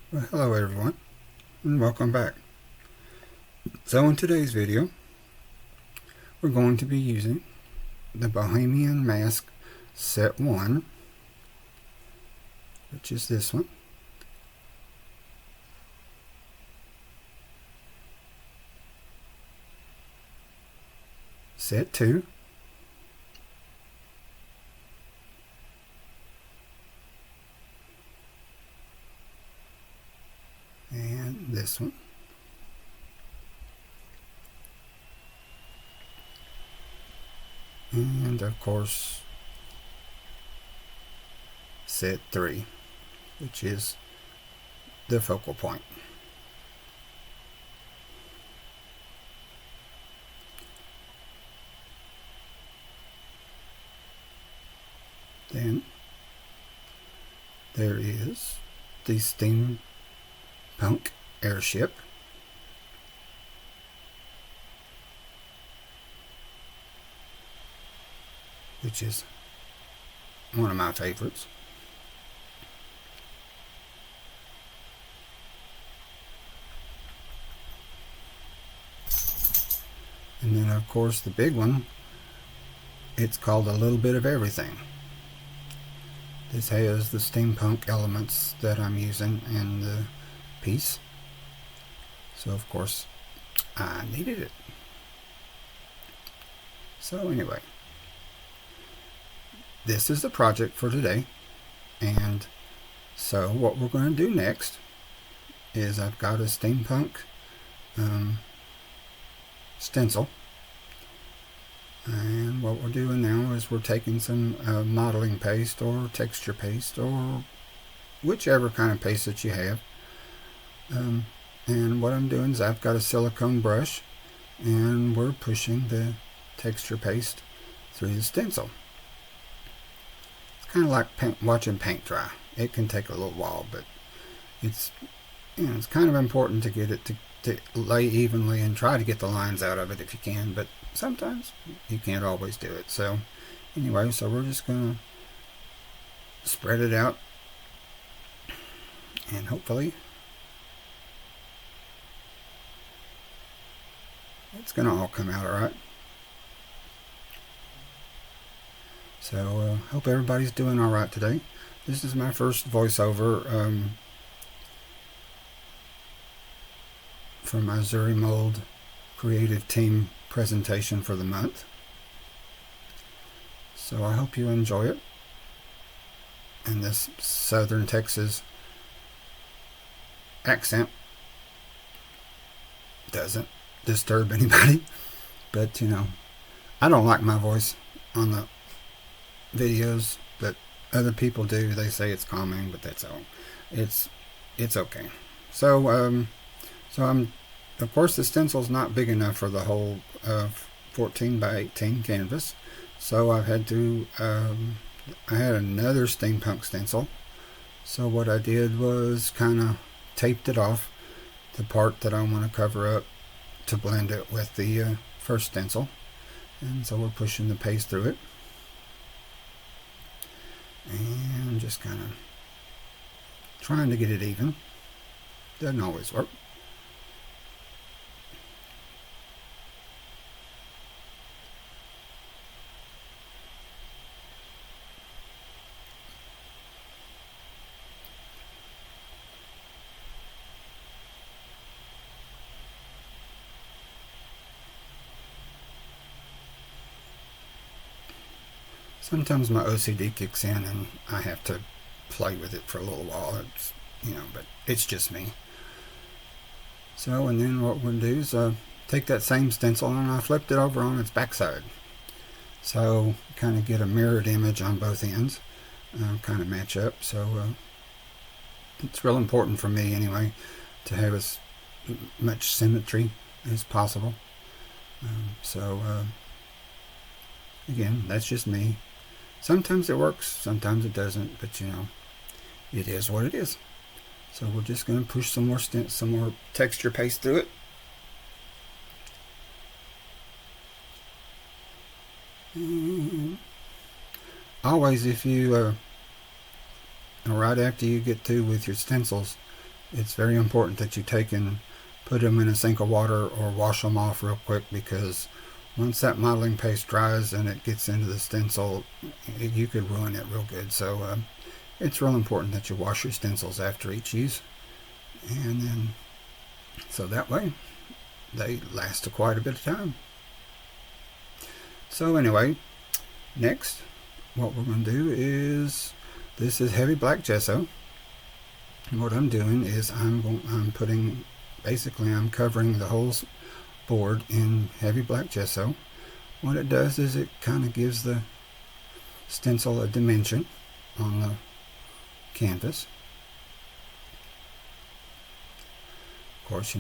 Well, hello everyone, and welcome back. So in today's video, we're going to be using the Bohemian Mask Set 1, which is this one. Set 2. And this one. And of course, set 3, which is the focal point. Then there is the steampunk airship, which is one of my favorites. And then of course the big one, it's called A Little Bit of Everything. This has the steampunk elements that I'm using in the piece. So of course I needed it. So anyway, this is the project for today. And so what we're going to do next is I've got a steampunk stencil. And what we're doing now is we're taking some modeling paste or texture paste or whichever kind of paste that you have. And what I'm doing is I've got a silicone brush and we're pushing the texture paste through the stencil. It's kind of like watching paint dry. It can take a little while, but it's it's kind of important to get it to lay evenly and try to get the lines out of it if you can, but sometimes you can't always do it. So anyway, so we're just going to spread it out and hopefully it's going to all come out alright. So hope everybody's doing alright today. This is my first voiceover for my Zuri Mold creative team presentation for the month. So I hope you enjoy it. And this Southern Texas accent doesn't disturb anybody. But you know, I don't like my voice on the videos, but other people do. They say it's calming, but that's all. It's okay. So I'm, of course, the stencil's not big enough for the whole 14 by 18 canvas, so I've had to, I had another steampunk stencil, so what I did was kind of taped it off, the part that I want to cover up, to blend it with the first stencil, and so we're pushing the paste through it, and just kind of trying to get it even. Doesn't always work. Sometimes my OCD kicks in and I have to play with it for a little while. It's, but it's just me. So, and then what we're going to do is take that same stencil and I flipped it over on its backside. So, kind of get a mirrored image on both ends. Kind of match up. So, it's real important for me anyway to have as much symmetry as possible. Again, that's just me. Sometimes it works, sometimes it doesn't, but it is what it is. So we're just going to push some more texture paste through it. And always, if you right after you get through with your stencils, it's very important that you take and put them in a sink of water or wash them off real quick, because once that modeling paste dries and it gets into the stencil, you could ruin it real good. So it's real important that you wash your stencils after each use, and then so that way they last quite a bit of time. So anyway, next what we're going to do is, this is heavy black gesso. And what I'm doing is I'm covering the whole board in heavy black gesso. What it does is it kind of gives the stencil a dimension on the canvas. Of course,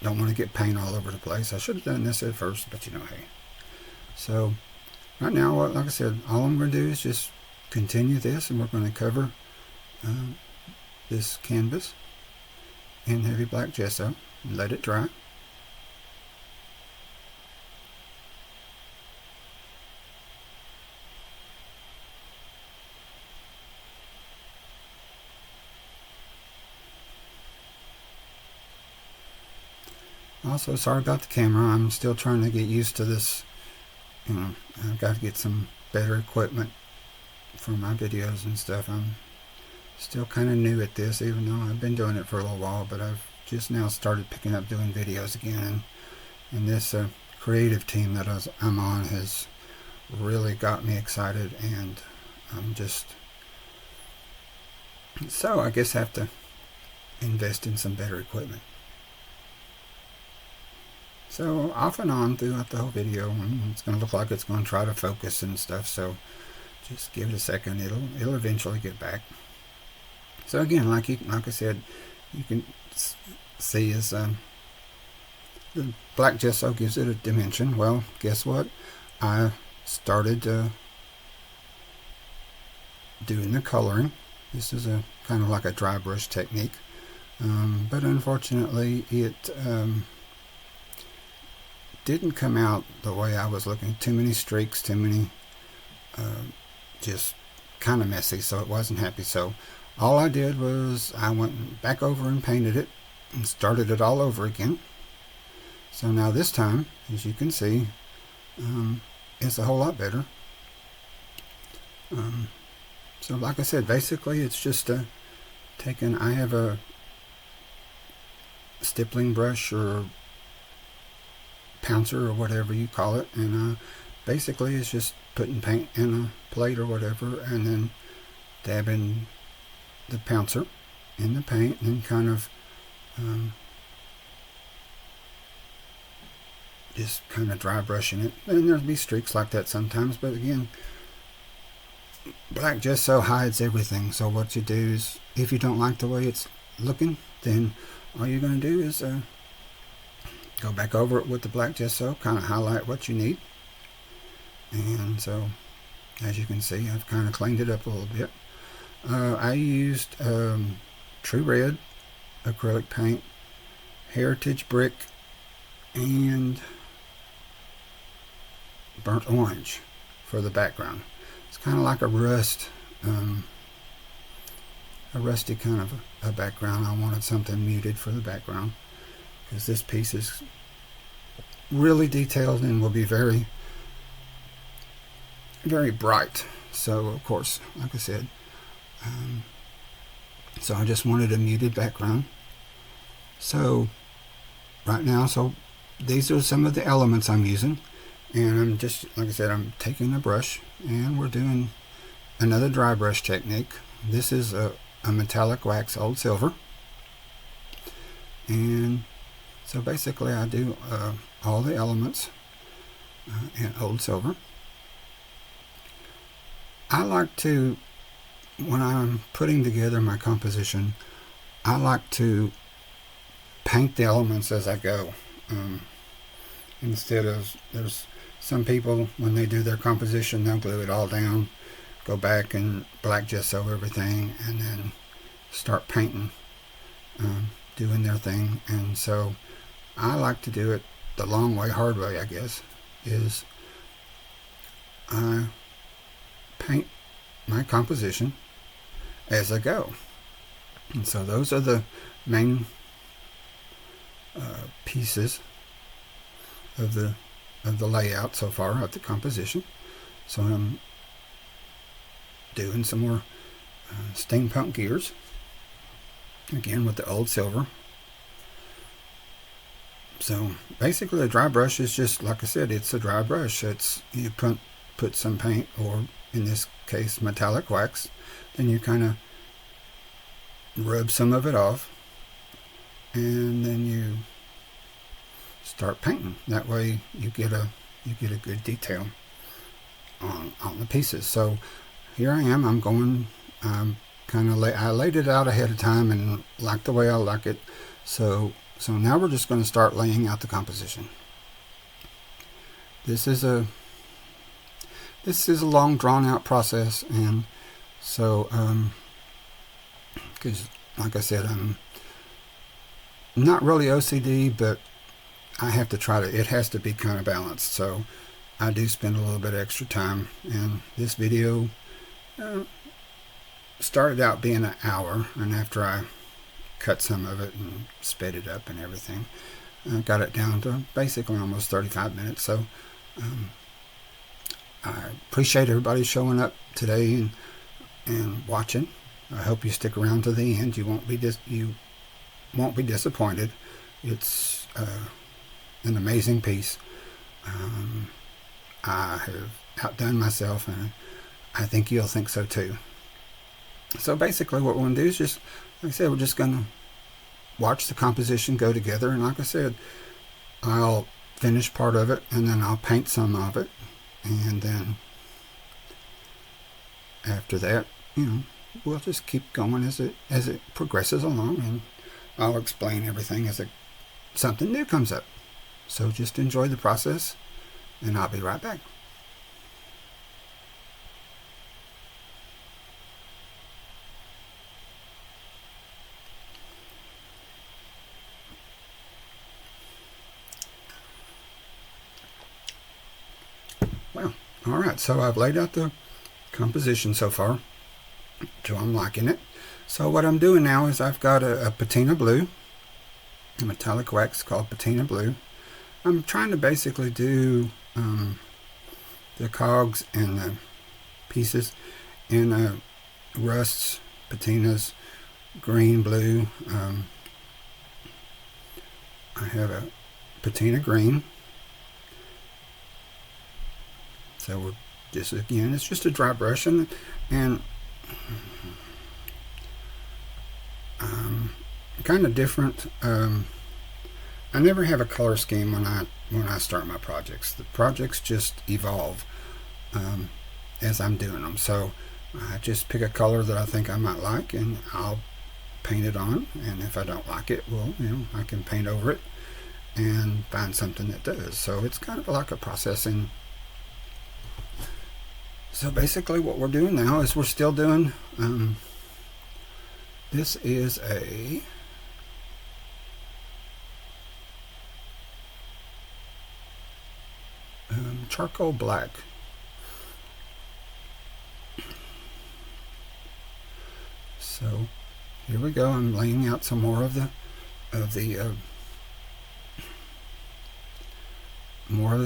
don't want to get paint all over the place. I should have done this at first, but hey. So right now, like I said, all I'm going to do is just continue this, and we're going to cover this canvas in heavy black gesso and let it dry. Also, sorry about the camera. I'm still trying to get used to this. I've got to get some better equipment for my videos and stuff. I'm still kind of new at this, even though I've been doing it for a little while, but I've just now started picking up doing videos again. And this creative team that I'm on has really got me excited, and I'm just, so I guess I have to invest in some better equipment. So off and on throughout the whole video, and it's going to look like it's going to try to focus and stuff, so just give it a second. It'll eventually get back. So again, like I said, you can see is the black gesso gives it a dimension. Well, guess what? I started doing the coloring. This is a kind of like a dry brush technique, but unfortunately it didn't come out the way I was looking. Too many streaks, too many, just kind of messy, so it wasn't happy. So all I did was I went back over and painted it and started it all over again. So now this time, as you can see, it's a whole lot better. So like I said, basically it's just I have a stippling brush or pouncer or whatever you call it, and basically it's just putting paint in a plate or whatever, and then dabbing the pouncer in the paint, and then kind of just kind of dry brushing it. And there'll be streaks like that sometimes, but again, black gesso hides everything. So what you do is, if you don't like the way it's looking, then all you're going to do is go back over it with the black gesso, kind of highlight what you need. And so, as you can see, I've kind of cleaned it up a little bit. I used True Red acrylic paint, Heritage Brick, and Burnt Orange for the background. It's kind of like a rusty kind of a background. I wanted something muted for the background, because this piece is really detailed and will be very, very bright. So of course, like I said, so I just wanted a muted background. So right now, so these are some of the elements I'm using, and I'm just, like I said, I'm taking a brush and we're doing another dry brush technique. This is a metallic wax old silver, and so basically I do all the elements in old silver. I like to, when I'm putting together my composition, I like to paint the elements as I go, instead of, there's some people when they do their composition, they'll glue it all down, go back and black gesso everything, and then start painting, doing their thing. And so I like to do it the long way, hard way, I guess, is I paint my composition as I go. And so those are the main pieces of the layout so far of the composition. So I'm doing some more steampunk gears, again with the old silver. So basically a dry brush is just, like I said, it's a dry brush. It's, you put some paint, or in this case metallic wax, then you kind of rub some of it off, and then you start painting. That way you get a good detail on the pieces. So here I am. I'm going. I laid it out ahead of time and like the way I like it. So now we're just going to start laying out the composition. This is a long drawn out process, and so because like I said, I'm not really OCD, but I have to try to, it has to be kind of balanced. So I do spend a little bit of extra time, and this video started out being an hour, and after I cut some of it and sped it up and everything, I got it down to basically almost 35 minutes. So I appreciate everybody showing up today and watching. I hope you stick around to the end. You won't be disappointed. It's an amazing piece. I have outdone myself, and I think you'll think so too. So basically what we're going to do is just, like I said, we're just going to watch the composition go together, and like I said, I'll finish part of it and then I'll paint some of it, and then after that, we'll just keep going as it progresses along, and I'll explain everything as something new comes up. So just enjoy the process, and I'll be right back. Well, alright, so I've laid out the composition so far, so I'm liking it. So what I'm doing now is I've got a patina blue, a metallic wax called patina blue. I'm trying to basically do the cogs and the pieces in rusts, patinas, green, blue. I have a patina green. So we're just, again, it's just a dry brush, and kind of different. I never have a color scheme when I start my projects. The projects just evolve as I'm doing them. So I just pick a color that I think I might like, and I'll paint it on. And if I don't like it, well, I can paint over it and find something that does. So it's kind of like a process. And so basically what we're doing now is we're still doing, this is a charcoal black. So here we go. I'm laying out some more of the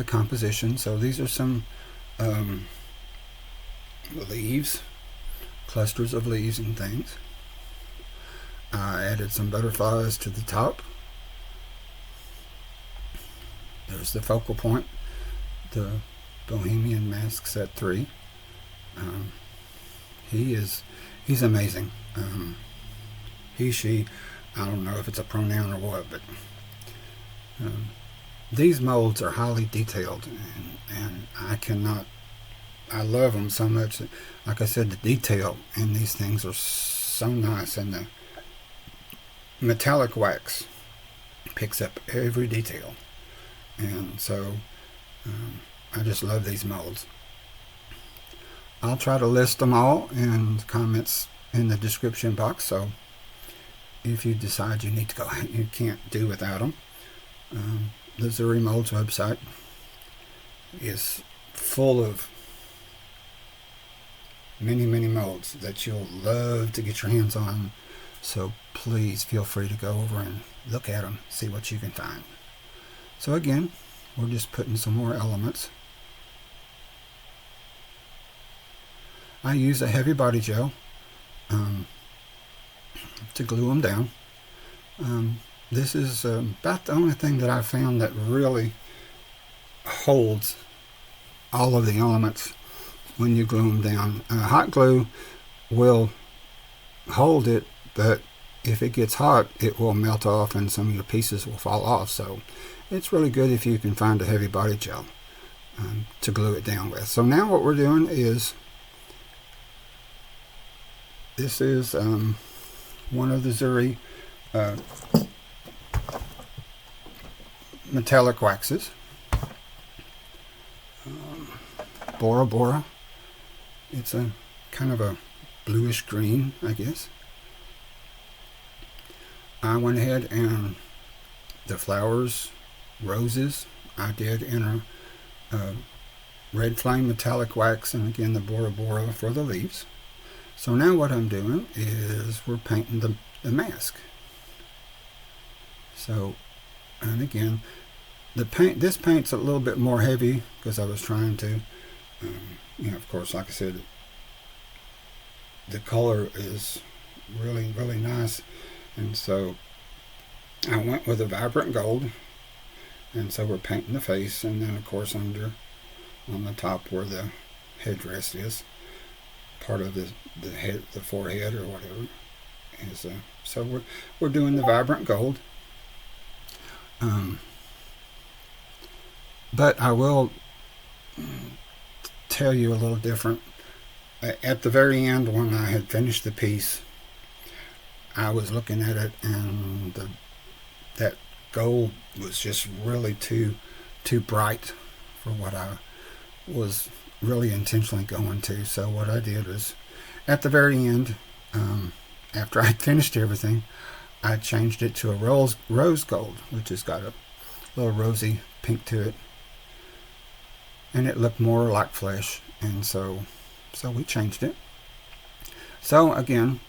composition. So these are some leaves, clusters of leaves and things. I added some butterflies to the top. There's the focal point, the Bohemian Mask Set 3. He's amazing. He, she, I don't know if it's a pronoun or what, but these molds are highly detailed, and I love them so much. Like I said, the detail in these things are so nice, and the metallic wax picks up every detail, and so I just love these molds. I'll try to list them all in comments in the description box, so if you decide you need to go, you can't do without them. The Zuri Molds website is full of many molds that you'll love to get your hands on. So please feel free to go over and look at them, see what you can find. So again, we're just putting some more elements. I use a heavy body gel to glue them down. This is about the only thing that I've found that really holds all of the elements when you glue them down. Hot glue will hold it, but if it gets hot, it will melt off and some of your pieces will fall off. So it's really good if you can find a heavy body gel to glue it down with. So now what we're doing is, this is one of the Zuri metallic waxes. Bora Bora. It's a kind of a bluish green, I guess. I went ahead and the flowers, roses, I did in a red flame metallic wax, and again the Bora Bora for the leaves. So now what I'm doing is we're painting the mask. So, and again, this paint's a little bit more heavy because I was trying to, of course, like I said, the color is really, really nice. And so I went with a vibrant gold. And so we're painting the face, and then of course on the top where the headdress is, part of the head, the forehead or whatever is. So we're doing the vibrant gold. But I will tell you a little different. At the very end, when I had finished the piece, I was looking at it, and that gold was just really too bright for what I was really intentionally going to. So what I did was, at the very end, after I finished everything, I changed it to a rose gold, which has got a little rosy pink to it, and it looked more like flesh. And so we changed it. So again,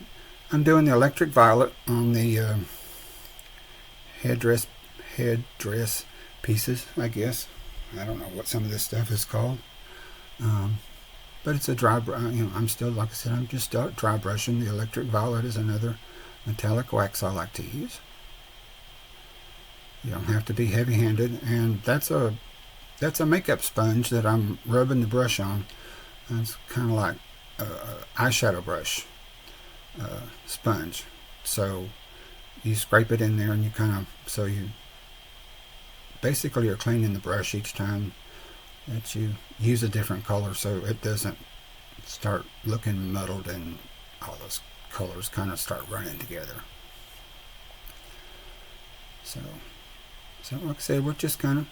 I'm doing the electric violet on the headdress pieces, I guess. I don't know what some of this stuff is called. But it's a dry, I'm still, like I said, I'm just dry brushing. The electric violet is another metallic wax I like to use. You don't have to be heavy-handed, and that's a makeup sponge that I'm rubbing the brush on. It's kind of like eyeshadow brush sponge. So you scrape it in there, and you basically you're cleaning the brush each time that you use a different color, so it doesn't start looking muddled and all those colors kind of start running together. So like I said, we're just kind of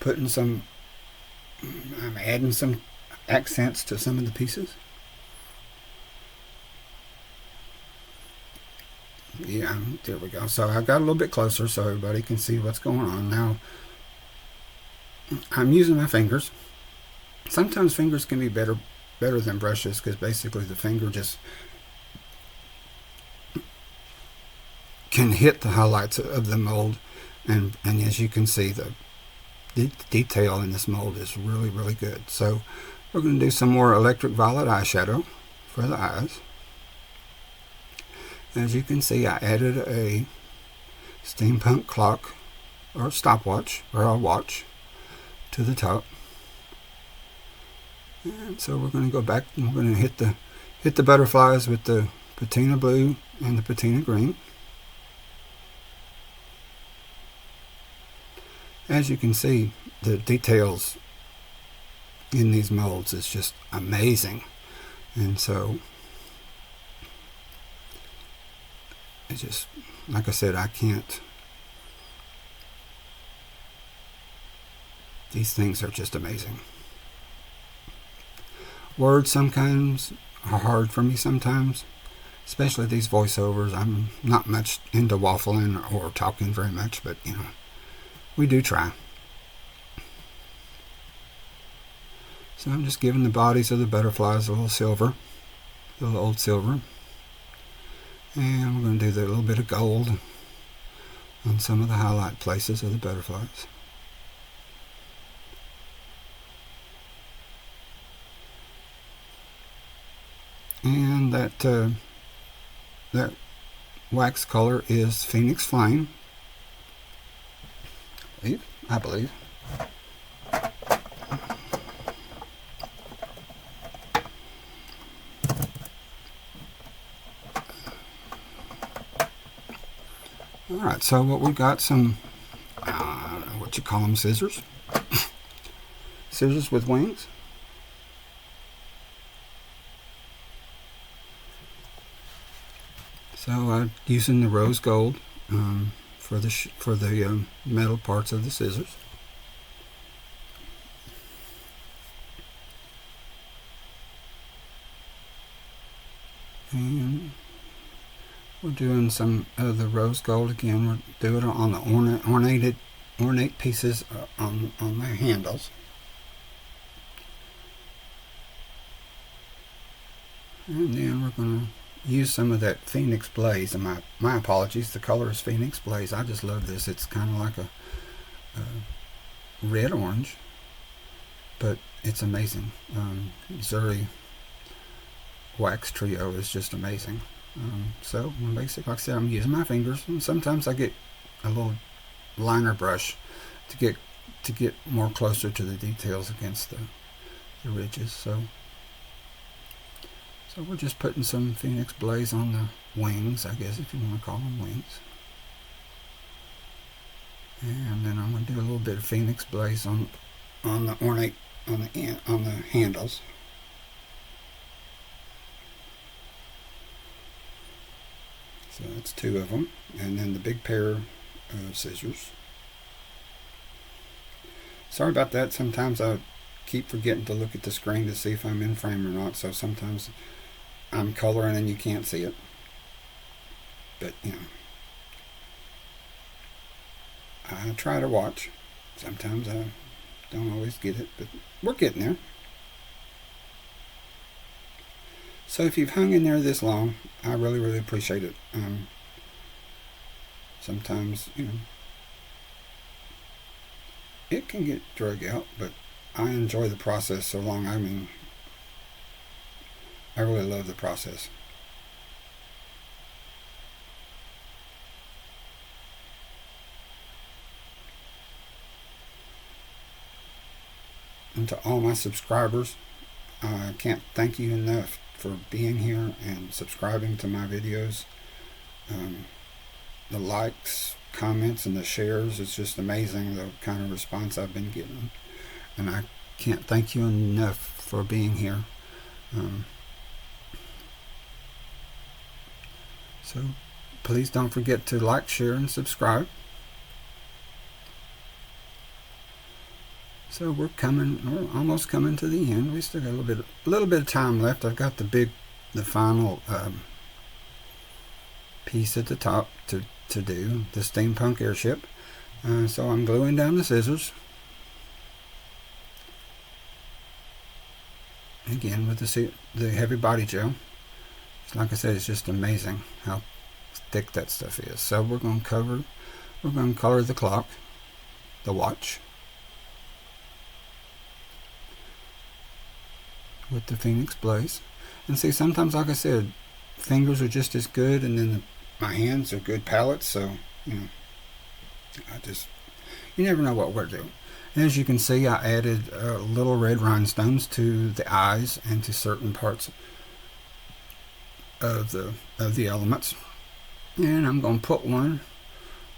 putting I'm adding some accents to some of the pieces. Yeah, there we go. So I got a little bit closer so everybody can see what's going on. Now I'm using my fingers. Sometimes fingers can be better than brushes, because basically the finger just can hit the highlights of the mold, and as you can see, the detail in this mold is really, really good. So we're going to do some more electric violet eyeshadow for the eyes. As you can see, I added a steampunk clock or stopwatch or a watch to the top. And so we're going to go back and we're going to hit the butterflies with the patina blue and the patina green. As you can see, the details in these molds is just amazing. And so it's just, like I said, these things are just amazing. Words sometimes are hard for me sometimes, especially these voiceovers. I'm not much into waffling or talking very much, but we do try. So I'm just giving the bodies of the butterflies a little silver, a little old silver. And we're going to do a little bit of gold on some of the highlight places of the butterflies. And that wax color is Phoenix Flame, I believe. Alright, so what we got, some, what you call them, scissors. Scissors with wings. So I'm using the rose gold for the metal parts of the scissors. And we're doing some of the rose gold again. We're doing it on the ornate pieces on the handles. And then we're going to use some of that Phoenix Blaze. And my apologies, the color is Phoenix Blaze. I just love this. It's kind of like a red orange, but it's amazing. Zuri Wax Trio is just amazing. So basically, like I said, I'm using my fingers, and sometimes I get a little liner brush to get more closer to the details against the ridges. So we're just putting some Phoenix Blaze on the wings, I guess, if you want to call them wings. And then I'm going to do a little bit of Phoenix Blaze on the ornate on the handles. So that's two of them, and then the big pair of scissors. Sorry about that. Sometimes I keep forgetting to look at the screen to see if I'm in frame or not. So sometimes I'm coloring and you can't see it. But you know, I try to watch. Sometimes I don't always get it, but we're getting there. So if you've hung in there this long, I really, really appreciate it. Sometimes, you know, it can get drug out, but I enjoy the process so long. I mean, I really love the process. And to all my subscribers, I can't thank you enough for being here and subscribing to my videos. The likes, comments, and the shares, it's just amazing the kind of response I've been getting. And I can't thank you enough for being here. So please don't forget to like, share, and subscribe. So we're almost coming to the end. We still got a little bit of time left. I've got the final piece at the top to do, the steampunk airship. So I'm gluing down the scissors. Again with the heavy body gel. Like I said, it's just amazing how thick that stuff is. So we're going to color the clock, the watch, with the Phoenix Blaze. And see, sometimes, like I said, fingers are just as good, and then my hands are good palettes. So you know, you never know what we're doing. And as you can see, I added little red rhinestones to the eyes and to certain parts of the elements. And I'm going to put one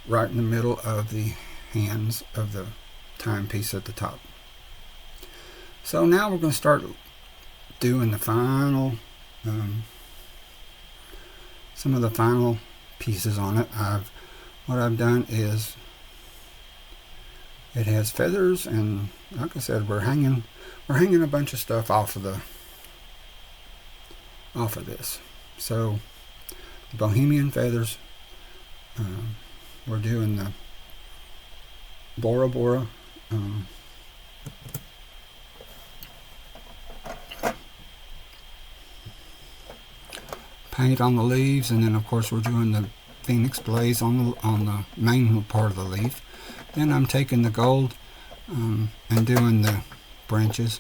right in the middle of the hands of the timepiece at the top. So now we're going to start doing the final, some of the final pieces on it. What I've done is, it has feathers, and like I said, we're hanging a bunch of stuff off of this. So the Bohemian feathers, we're doing the Bora Bora paint on the leaves, and then of course we're doing the Phoenix blaze on the main part of the leaf. Then I'm taking the gold and doing the branches,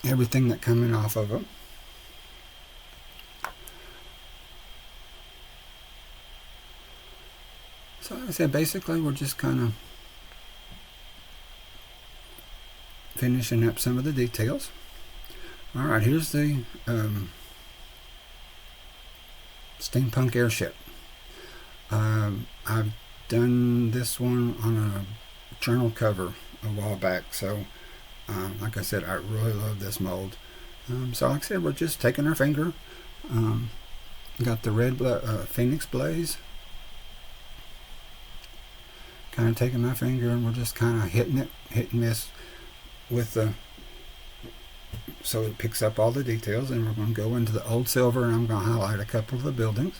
everything that coming off of them. So like I said, basically we're just kind of finishing up some of the details. Alright, here's the steampunk airship. I've done this one on a journal cover a while back, so like I said, I really love this mold. So like I said, we're just taking our finger, got the red Phoenix blaze, kind of taking my finger and we're just kind of hitting and miss with the, so it picks up all the details. And we're going to go into the old silver, and I'm going to highlight a couple of the buildings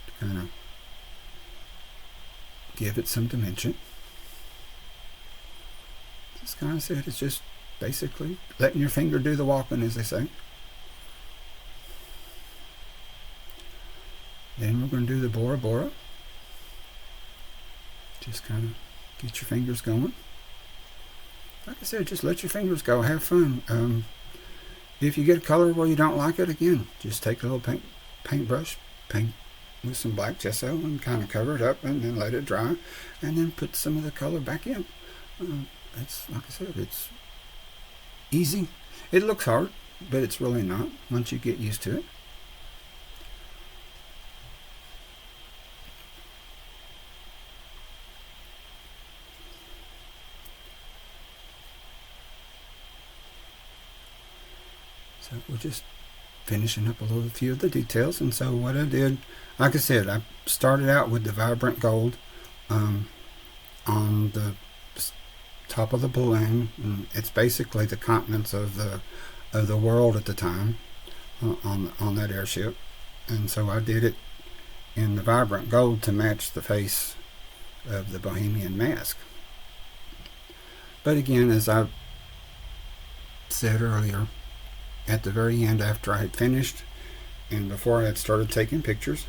to kind of give it some dimension. Just kind of said, it's just basically letting your finger do the walking, as they say. Then we're going to do the Bora Bora. Just kind of get your fingers going. Like I said, just let your fingers go, have fun. If you get a color where you don't like it, again, just take a little paintbrush, paint with some black gesso and kind of cover it up, and then let it dry, and then put some of the color back in. It's like I said, it's easy. It looks hard, but it's really not once you get used to it. So we're just finishing up a few of the details. And so what I did, like I said, I started out with the vibrant gold on the top of the balloon, and it's basically the continents of the world at the time on that airship. And so I did it in the vibrant gold to match the face of the Bohemian Mask. But again, as I said earlier, at the very end, after I had finished and before I had started taking pictures,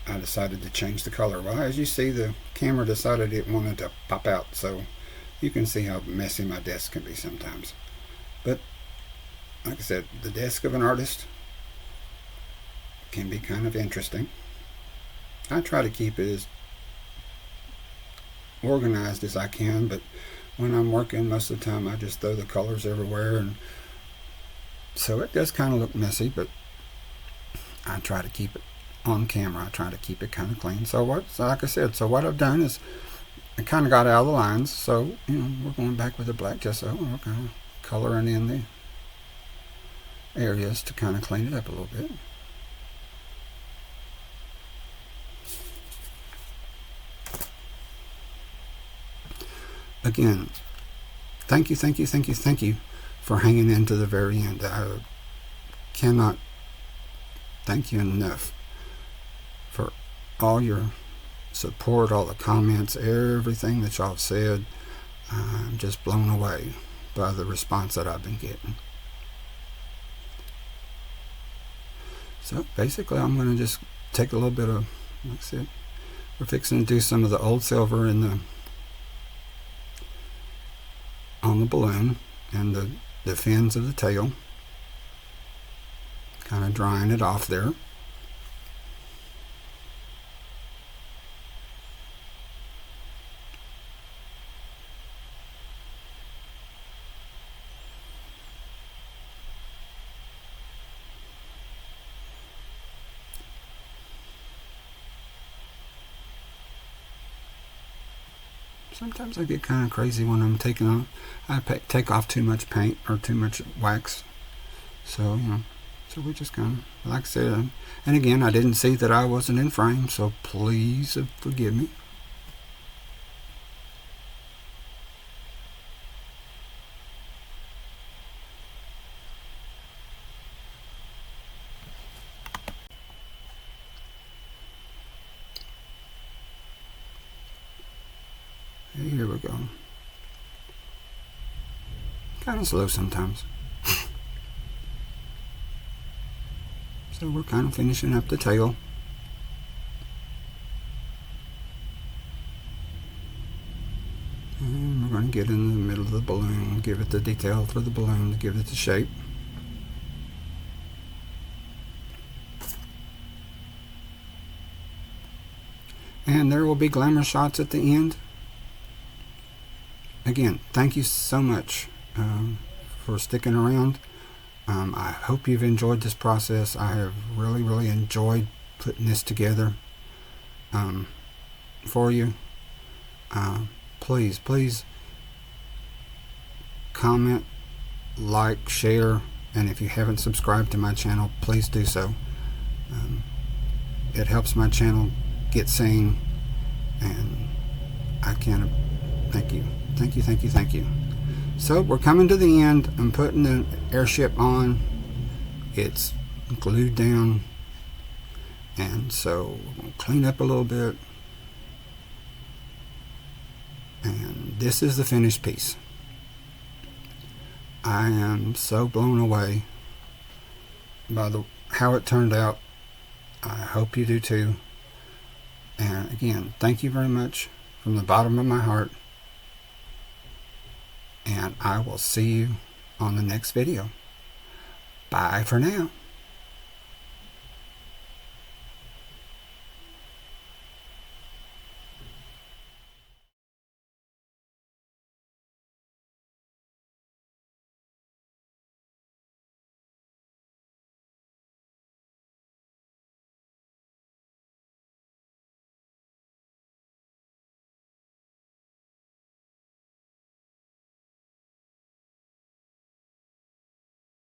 I decided to change the color. Well, as you see, the camera decided it wanted to pop out, so you can see how messy my desk can be sometimes. But like I said, the desk of an artist can be kind of interesting. I try to keep it as organized as I can, but when I'm working, most of the time I just throw the colors everywhere, and so it does kind of look messy, but I try to keep it on camera. I try to keep it kind of clean. So like I said, so what I've done is I kind of got out of the lines. So we're going back with the black gesso, and we're kind of coloring in the areas to kind of clean it up a little bit. Again, thank you for hanging in to the very end. I cannot thank you enough for all your support, all the comments, everything that y'all have said. I'm just blown away by the response that I've been getting. So basically, I'm going to just take a little bit of, like I said, we're fixing to do some of the old silver in on the balloon and the fins of the tail, kind of drying it off there. Sometimes I get kind of crazy when I'm take off too much paint or too much wax. So, so we just kind of, like I said, and again, I didn't see that I wasn't in frame, so please forgive me. Here we go. kind of slow sometimes. So we're kind of finishing up the tail. And we're going to get in the middle of the balloon, give it the detail for the balloon to give it the shape. And there will be glamour shots at the end. Again, thank you so much for sticking around. I hope you've enjoyed this process. I have really enjoyed putting this together for you. Please comment, like, share, and if you haven't subscribed to my channel, please do so. It helps my channel get seen, and I can't thank you. So we're coming to the end. I'm putting the airship on. It's glued down, and so we'll clean up a little bit, and this is the finished piece. I am so blown away by how it turned out. I hope you do too. And again, thank you very much from the bottom of my heart. And I will see you on the next video. Bye for now.